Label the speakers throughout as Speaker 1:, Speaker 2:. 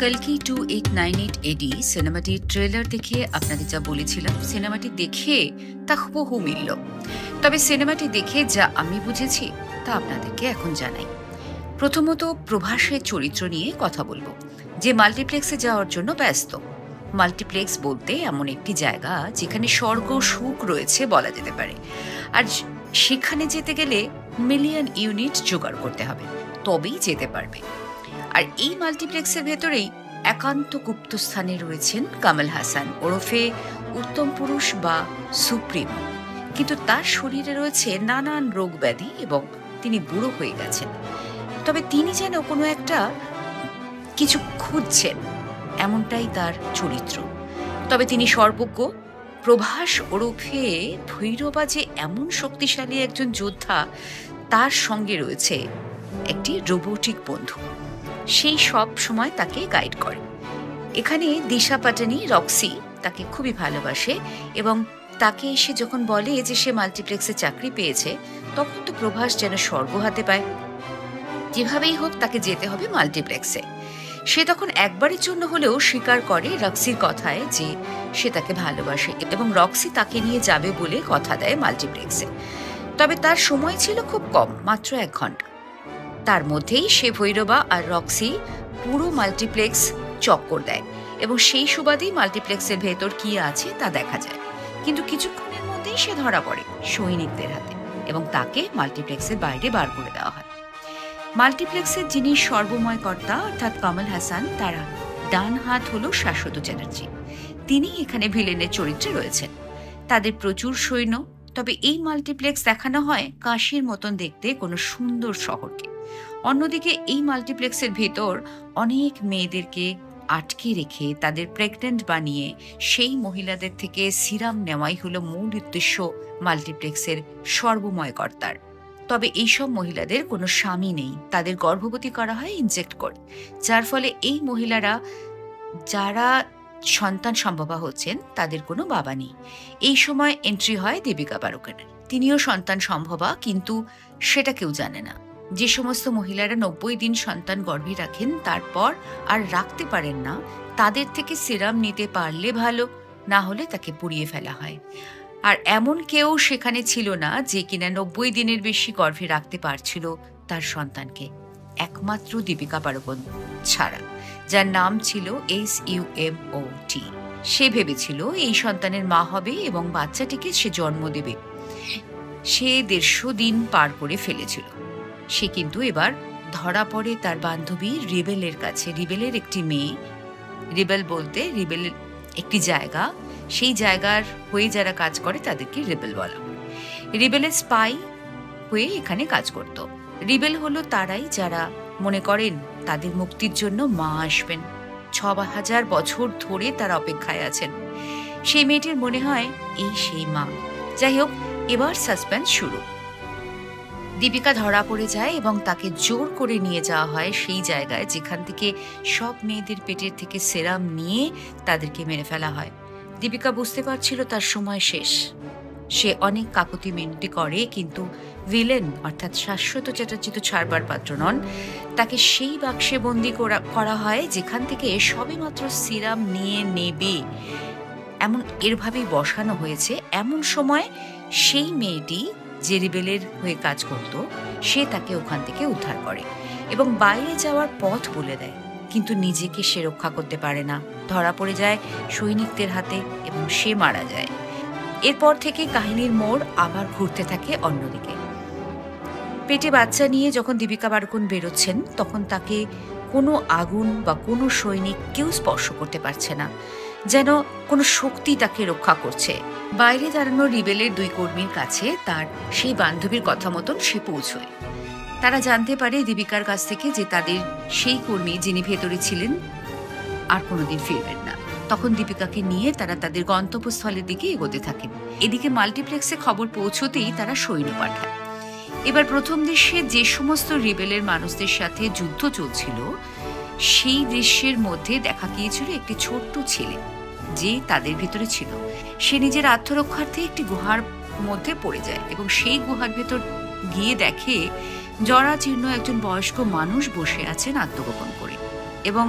Speaker 1: কালকি 2898 এডি সিনেমাটির ট্রেলার দেখে আপনাদের যা বলেছিলাম সিনেমাটি দেখে তা হুবহু মিলল। তবে সিনেমাটি দেখে যা আমি বুঝেছি তা আপনাদেরকে এখন জানাই। প্রথমত প্রভাসের চরিত্র নিয়ে কথা বলবো, যে মাল্টিপ্লেক্সে যাওয়ার জন্য ব্যস্ত। মাল্টিপ্লেক্স বলতে এমন একটি জায়গা যেখানে স্বর্গ সুখ রয়েছে বলা যেতে পারে, আর সেখানে যেতে গেলে মিলিয়ন ইউনিট জোগাড় করতে হবে, তবেই যেতে পারবে। আর এই মাল্টিপ্লেক্সের ভেতরেই একান্ত গুপ্তস্থানে রয়েছেন কামাল হাসান ওরফে উত্তম পুরুষ বা সুপ্রিম। কিন্তু তার শরীরে রয়েছে নানান রোগ ব্যাধি এবং তিনি বুড়ো হয়ে গেছেন। তবে তিনি যেন কোনো একটা কিছু খুঁজছেন, এমনটাই তার চরিত্র। তবে তিনি সর্বজ্ঞ। প্রভাস ওরফে ভৈরবা যে এমন শক্তিশালী একজন যোদ্ধা, তার সঙ্গে রয়েছে একটি রোবোটিক বন্ধু, সেই সব সময় তাকে গাইড করে। এখানে দিশা পাটানি রক্সি তাকে খুবই ভালোবাসে এবং তাকে এসে যখন বলে যে সে মাল্টিপ্লেক্সে চাকরি পেয়েছে, তখন তো প্রভাস যেন স্বর্গ হাতে পায়। যেভাবেই হোক তাকে যেতে হবে মাল্টিপ্লেক্সে। সে তখন একবারের জন্য হলেও স্বীকার করে রক্সির কথায় যে সে তাকে ভালোবাসে এবং রক্সি তাকে নিয়ে যাবে বলে কথা দেয় মাল্টিপ্লেক্সে। তবে তার সময় ছিল খুব কম, মাত্র 1 ঘন্টা। তার মধ্যেই সে ভৈরবা আর রক্সি পুরো মাল্টিপ্লেক্স চক্কর দেয় এবং সেই সুবাদেই মাল্টিপ্লেক্সের ভেতর কি আছে তা দেখা যায়। কিন্তু কিছুক্ষণের মধ্যেই সে ধরা পড়ে সৈনিকদের হাতে এবং তাকে মাল্টিপ্লেক্সের বাইরে বার করে দেওয়া হয়। মাল্টিপ্লেক্সের যিনি সর্বময় কর্তা অর্থাৎ কামাল হাসান, তারা ডান হাত হলো শাশ্বত চ্যাটার্জি। তিনি এখানে ভিলেনের চরিত্রে রয়েছেন। তাদের প্রচুর সৈন্য। তবে এই মাল্টিপ্লেক্স দেখানো হয় কাশীর মতন দেখতে কোনো সুন্দর শহরকে। অন্যদিকে এই মাল্টিপ্লেক্সের ভেতর অনেক মেয়েদেরকে আটকে রেখে তাদের প্রেগনেন্ট বানিয়ে সেই মহিলাদের থেকে সিরাম নেওয়াই হলো মূল উদ্দেশ্য মাল্টিপ্লেক্সের সর্বময় কর্তার। তবে এইসব মহিলাদের কোনো স্বামী নেই, তাদের গর্ভবতী করা হয় ইনজেক্ট করে, যার ফলে এই মহিলারা যারা সন্তান সম্ভবা হচ্ছেন তাদের কোনো বাবা নেই। এই সময় এন্ট্রি হয় দীপিকা পাড়ুকোনের। তিনিও সন্তান সম্ভবা, কিন্তু সেটা কেউ জানে না। যে সমস্ত মহিলারা 90 দিন সন্তান গর্ভে রাখেন, তারপর আর রাখতে পারেন না, তাদের থেকে সিরাম নিতে পারলে ভালো, না হলে তাকে পুড়িয়ে ফেলা হয়। আর এমন কেউ সেখানে ছিল না যে কিনা 90 দিনের বেশি গর্ভে রাখতে পারছিল তার সন্তানকে, একমাত্র দীপিকা পাড়ুকোন ছাড়া, যার নাম ছিল SUMOT। সে ভেবেছিল এই সন্তানের মা হবে এবং বাচ্চাটিকে সে জন্ম দেবে। সে 150 দিন পার করে ফেলেছিল। সে কিন্তু এবার ধরা পড়ে তার বান্ধবী রিবেলের কাছে। রিবেলের একটি মেয়ে, রিবেল বলতে রিবেলের একটি জায়গা, সেই জায়গার হয়ে যারা কাজ করে তাদেরকে রিবেল বলা। রিবেলের স্পাই হয়ে এখানে কাজ করত। রিবেল হলো তারাই যারা মনে করেন তাদের মুক্তির জন্য মা আসবেন। 6000 বছর ধরে তারা অপেক্ষায় আছেন। সেই মেয়েটির মনে হয় এই সেই মা। যাই হোক, এবার সাসপেন্স শুরু। দীপিকা ধরা পড়ে যায় এবং তাকে জোর করে নিয়ে যাওয়া হয় সেই জায়গায় যেখান থেকে সব মেয়েদের পেটের থেকে সেরাম নিয়ে তাদেরকে মেরে ফেলা হয়। দীপিকা বুঝতে পারছিল তার সময় শেষ। সে অনেক কাকুতি মিনতি করে, কিন্তু ভিলেন অর্থাৎ শাশ্বত চ্যাটার্জি তো ছাড়বার পাত্র নন। তাকে সেই বাক্সে বন্দি করা হয় যেখান থেকে সবেমাত্র সিরাম নিয়ে নেবে, এমন এরভাবেই বসানো হয়েছে। এমন সময় সেই মেয়েটি যে রিবেলের হয়ে কাজ করত, সে তাকে ওখান থেকে উদ্ধার করে এবং বাইরে যাওয়ার পথ বলে দেয়, কিন্তু নিজেকে সে রক্ষা করতে পারে না। ধরা পড়ে যায় সৈনিকদের হাতে এবং সে মারা যায়। এরপর থেকে কাহিনীর মোড় আবার ঘুরতে থাকে অন্যদিকে। পেটে বাচ্চা নিয়ে যখন দীপিকা পাড়ুকোন বেরোচ্ছেন, তখন তাকে কোনো আগুন বা কোনো সৈনিক কেউ স্পর্শ করতে পারছে না, যেন কোনো শক্তি তাকে রক্ষা করছে। বাইরে দাঁড়ানো রিবেলের 2 কর্মীর কাছে তার সেই বান্ধবীর কথা মতন সে পৌঁছয়। তারা জানতে পারে দীপিকার কাছ থেকে যে তাদের সেই কর্মী যিনি ভেতরে ছিলেন আর কোনোদিন ফিরবেন না। তখন দীপিকাকে নিয়ে তারা তাদের গন্তব্যস্থলের দিকে এগোতে থাকেন। এদিকে মাল্টিপ্লেক্সে খবর পৌঁছতেই তারা সৈন্য পাঠায়। এবার প্রথম দৃশ্যে যে সমস্ত রিবেলের মানুষদের সাথে যুদ্ধ চলছিল, সেই দৃশ্যের মধ্যে দেখা গিয়েছিল একটি ছোট্ট ছেলে যে তাদের ভিতরে ছিল। সে নিজের আত্মরক্ষার্থে একটি গুহার মধ্যে পড়ে যায় এবং সেই গুহার ভেতর গিয়ে দেখে জরাজীর্ণ একজন বয়স্ক মানুষ বসে আছেন আত্মগোপন করে, এবং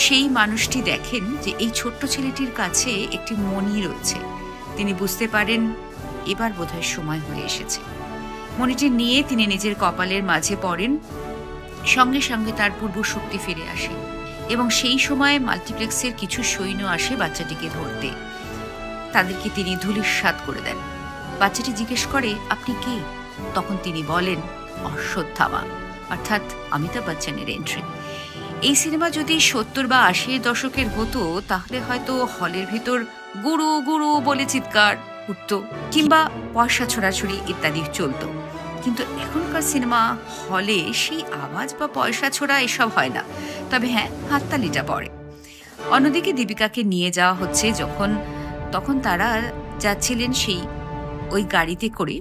Speaker 1: সেই মানুষটি দেখেন যে এই ছোট্ট ছেলেটির কাছে একটি মণি রয়েছে। তিনি বুঝতে পারেন এবার বোধহয় সময় হয়ে এসেছে। মণিটি নিয়ে তিনি নিজের কপালের মাঝে পড়েন। সঙ্গে সঙ্গে তার পূর্ব শক্তি ফিরে আসে এবং সেই সময় মাল্টিপ্লেক্সের কিছু সৈন্য আসে বাচ্চাটিকে ধরতে। তাদেরকে তিনি ধূলিসাৎ করে দেন। বাচ্চাটি জিজ্ঞেস করে, আপনি কে? তখন তিনি বলেন, অশ্বত্থামা, অর্থাৎ অমিতাভ বচ্চনের এন্ট্রি। এই সিনেমা যদি 70 বা 80 দশকের হতো তাহলে হয়তো হলের ভিতর গুরু গুরু বলে চিৎকার উঠত কিংবা পয়সা ছোড়াছুড়ি ইত্যাদি চলত। কিন্তু এখনকার সিনেমা হলে সেই আওয়াজ বা পয়সা ছোড়া এসব হয় না, তবে হ্যাঁ, হাততালিটা পড়ে। অন্যদিকে দীপিকাকে নিয়ে যাওয়া হচ্ছে তখন তারা যাচ্ছিলেন সেই ওই গাড়িতে করে,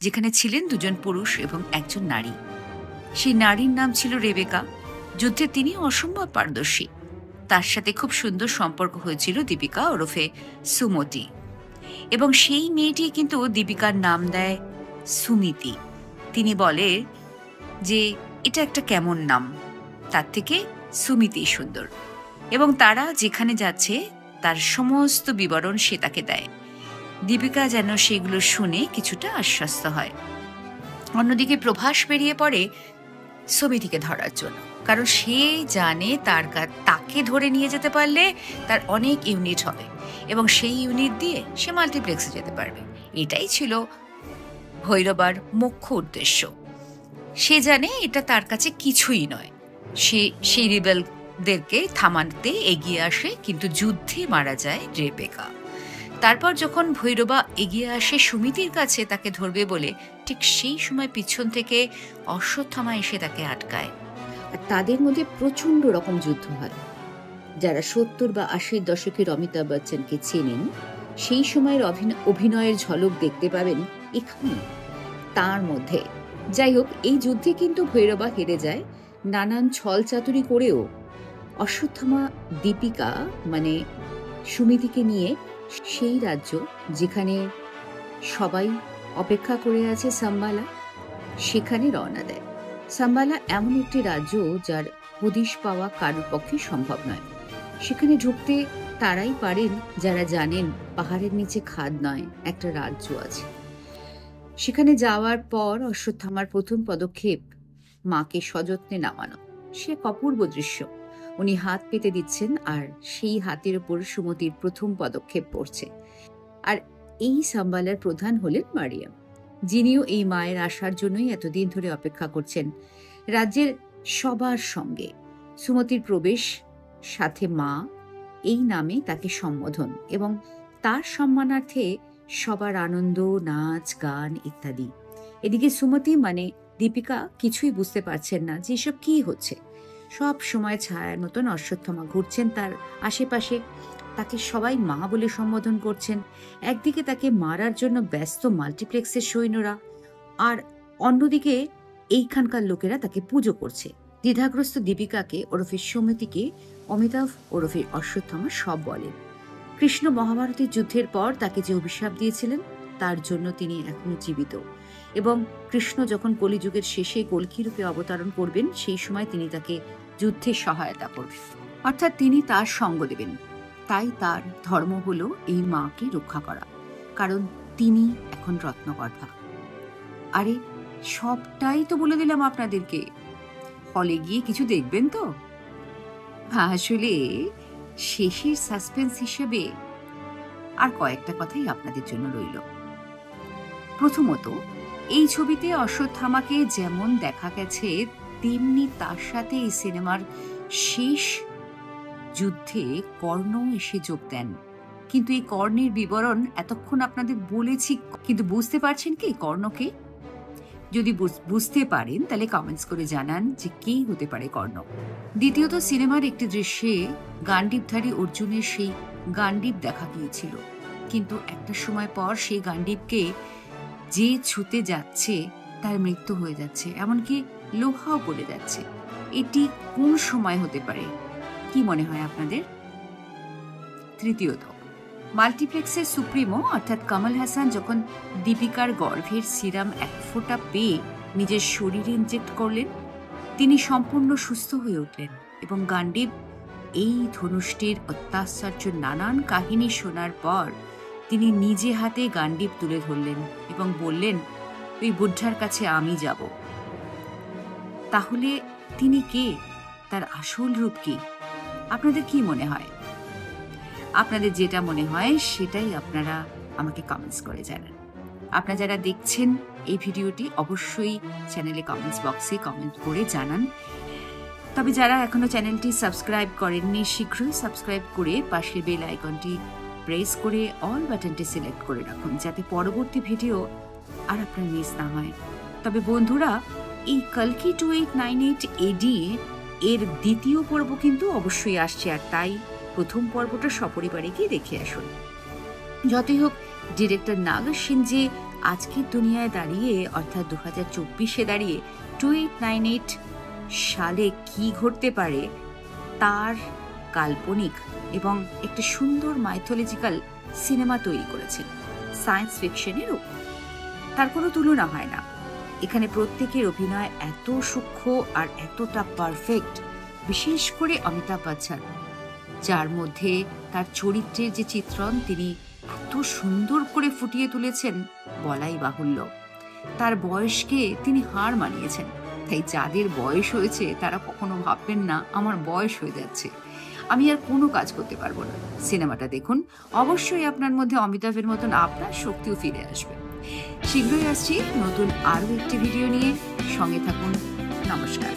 Speaker 1: যেখানে ছিলেন দুজন পুরুষ এবং একজন নারী। সেই নারীর নাম ছিল রেবেকা। যুদ্ধে তিনি অসম্ভব পারদর্শী। তার সাথে খুব সুন্দর সম্পর্ক হয়েছিল দীপিকা ওরফে সুমতি, এবং সেই মেয়েটি কিন্তু দীপিকার নাম দেয় সুমিতি। তিনি বলে যে এটা একটা কেমন নাম, তার থেকে সুমিতি সুন্দর। এবং তারা যেখানে যাচ্ছে তার সমস্ত বিবরণ সে তাকে দেয়। দীপিকা যেন সেগুলো শুনে কিছুটা আশ্বস্ত হয়। অন্যদিকে প্রভাস বেরিয়ে পড়ে সুমিতিকে ধরার জন্য, কারণ সে জানে তাকে ধরে নিয়ে যেতে পারলে তার অনেক ইউনিট হবে এবং সেই ইউনিট দিয়ে সে মাল্টিপ্লেক্সে যেতে পারবে। এটাই ছিল ভৈরবার মুখ্য উদ্দেশ্য। সে জানে এটা তার কাছে কিছুই নয়। সে সেই রিবেলদেরকে থামাতে এগিয়ে আসে, কিন্তু যুদ্ধে মারা যায় রেবেকা। তারপর যখন ভৈরবা এগিয়ে আসে সুমিতির কাছে তাকে ধরবে বলে, ঠিক সেই সময় পিছন থেকে অশ্বত্থামা এসে তাকে আটকায়।
Speaker 2: আর তাদের মধ্যে প্রচন্ড রকম যুদ্ধ হয়। যারা 70 বা 80 দশকের অমিতাভ বচ্চনকে চেনেন সেই সময়ের অভিনয়ের ঝলক দেখতে পাবেন এখানে তার মধ্যে। যাই হোক, এই যুদ্ধে কিন্তু ভৈরবা হেরে যায়। নানান ছল চাতুরি করেও অশ্বত্থামা দীপিকা মানে সুমিতিকে নিয়ে সেই রাজ্য যেখানে সবাই অপেক্ষা করে আছে, সাম্বালা, সেখানে রওনা দেয়। সাম্বালা এমন একটি রাজ্য যার হদিশ পাওয়া কারোর পক্ষে সম্ভব নয়। সেখানে ঢুকতে তারাই পারেন যারা জানেন পাহাড়ের নিচে খাদ নয়, একটা রাজ্য আছে। সেখানে যাওয়ার পর অশ্বত্থামার প্রথম পদক্ষেপ মাকে সযত্নে নামানো। সে এক অপূর্ব দৃশ্য। উনি হাত পেতে দিচ্ছেন আর সেই হাতের উপর সুমতির প্রথম পদক্ষেপ পড়ছে। আর এই সাম্বালার প্রধান হলেন মারিয়াম, যিনিও এই মায়ের আসার জন্যই এতদিন ধরে অপেক্ষা করছেন। রাজ্যের সবার সঙ্গে সুমতির প্রবেশ, সাথে মা, এই নামে তাকে সম্বোধন এবং তার সম্মানার্থে সবার আনন্দ, নাচ, গান ইত্যাদি। এদিকে সুমতি মানে দীপিকা কিছুই বুঝতে পারছেন না যে এসব কি হচ্ছে। সব সময় ছায়ার মতন অশ্বত্থামা ঘুরছেন তার আশেপাশে, তাকে সবাই মা বলে সম্বোধন করছেন। একদিকে তাকে মারার জন্য ব্যস্ত মাল্টিপ্লেক্সের সৈন্যরা, আর অন্যদিকে এইখানকার লোকেরা তাকে পুজো করছে। দ্বিধাগ্রস্ত দীপিকাকে ওরফে সুমতিকে অমিতাভ ওরফে অশ্বত্থামা সব বলেন। কৃষ্ণ মহাভারতের যুদ্ধের পর তাকে যে অভিশাপ দিয়েছিলেন তার জন্য তিনি এখনো জীবিত, এবং কৃষ্ণ যখন কলিযুগের শেষে কল্কি রূপে অবতরণ করবেন সেই সময় তিনি তাকে যুদ্ধে সহায়তা করবেন, অর্থাৎ তিনি তার সঙ্গ দেবেন। তাই তার ধর্ম হলো এই মাকে রক্ষা করা, কারণ তিনি এখন রত্নগর্ভা। আরে সবটাই তো বলে দিলাম আপনাদেরকে, হলে গিয়ে কিছু দেখবেন তো। আসলে শেষের সাসপেন্স হিসেবে আর কয়েকটা কথাই আপনাদের জন্য রইল। প্রথমত, এই ছবিতে অশ্বত্থামাকে যেমন দেখা গেছে তেমনি তার সাথে এই সিনেমার শেষ যুদ্ধে কর্ণ এসে যোগ দেন। কিন্তু এই কর্ণের বিবরণ এতক্ষণ আপনাদের বলেছি, কিন্তু বুঝতে পারছেন কি কর্ণকে? যদি বুঝতে পারেন তাহলে কমেন্টস করে জানান যে কে হতে পারে কর্ণ। দ্বিতীয়ত, সিনেমার একটি দৃশ্যে গান্ডীবধারী অর্জুনের সেই গান্ডীব দেখা গিয়েছিল, কিন্তু একটা সময় পর সেই গান্ডীবকে যে ছুতে যাচ্ছে তার মৃত্যু হয়ে যাচ্ছে, এমনকি লোহাও পড়ে যাচ্ছে। এটি কোন সময় হতে পারে, কি মনে হয় আপনাদের? তৃতীয়ত, মাল্টিপ্লেক্সের সুপ্রিমো অর্থাৎ কমল হাসান যখন দীপিকার গর্ভের সিরাম এক ফোঁটা পেয়ে নিজের শরীরে ইনজেক্ট করলেন, তিনি সম্পূর্ণ সুস্থ হয়ে উঠলেন এবং গান্ডীব এই ধনুষ্টির অত্যাশ্চর্য নানান কাহিনী শোনার পর তিনি নিজে হাতে গান্ডীব তুলে ধরলেন এবং বললেন, ওই বুদ্ধার কাছে আমি যাব। তাহলে তিনি কে? তার আসল রূপ কি? আপনাদের কি মনে হয়? আপনাদের যেটা মনে হয় সেটাই আপনারা আমাকে কমেন্টস করে জানান। আপনারা যারা দেখছেন এই ভিডিওটি অবশ্যই চ্যানেলে কমেন্টস বক্সে কমেন্ট করে জানান। তবে যারা এখনো চ্যানেলটি সাবস্ক্রাইব করেননি, শীঘ্রই সাবস্ক্রাইব করে পাশের বেল আইকনটি প্রেস করে অল বাটনটি সিলেক্ট করে রাখুন, যাতে পরবর্তী ভিডিও আর আপনার মিস না হয়। তবে বন্ধুরা, এই কল্কি 2898 AD এর দ্বিতীয় পর্ব কিন্তু অবশ্যই আসছে, আর তাই প্রথম পর্বটা সপরিবারে গিয়ে দেখে আসুন। যতই হোক, ডিরেক্টর নাগা শিনজে আজকের দুনিয়ায় দাঁড়িয়ে অর্থাৎ 2024-এ দাঁড়িয়ে 2898 সালে কি ঘটতে পারে তার কাল্পনিক এবং একটা সুন্দর মাইথোলজিক্যাল সিনেমা তৈরি করেছেন সায়েন্স ফিকশনেরও। তার কোনো তুলনা হয় না। এখানে প্রত্যেকের অভিনয় এত সূক্ষ্ম আর এতটা পারফেক্ট, বিশেষ করে অমিতাভ বচ্চন, যার মধ্যে তার চরিত্রের যে চিত্রণ তিনি এত সুন্দর করে ফুটিয়ে তুলেছেন বলাই বাহুল্য। তার বয়সকে তিনি হার মানিয়েছেন। তাই যাদের বয়স হয়েছে তারা কখনো ভাববেন না আমার বয়স হয়ে যাচ্ছে, আমি আর কোনো কাজ করতে পারবো না। সিনেমাটা দেখুন, অবশ্যই আপনার মধ্যে অমিতাভের মতন আপনার শক্তিও ফিরে আসবে। শীঘ্রই আসছি নতুন আরও একটি ভিডিও নিয়ে, সঙ্গে থাকুন। নমস্কার।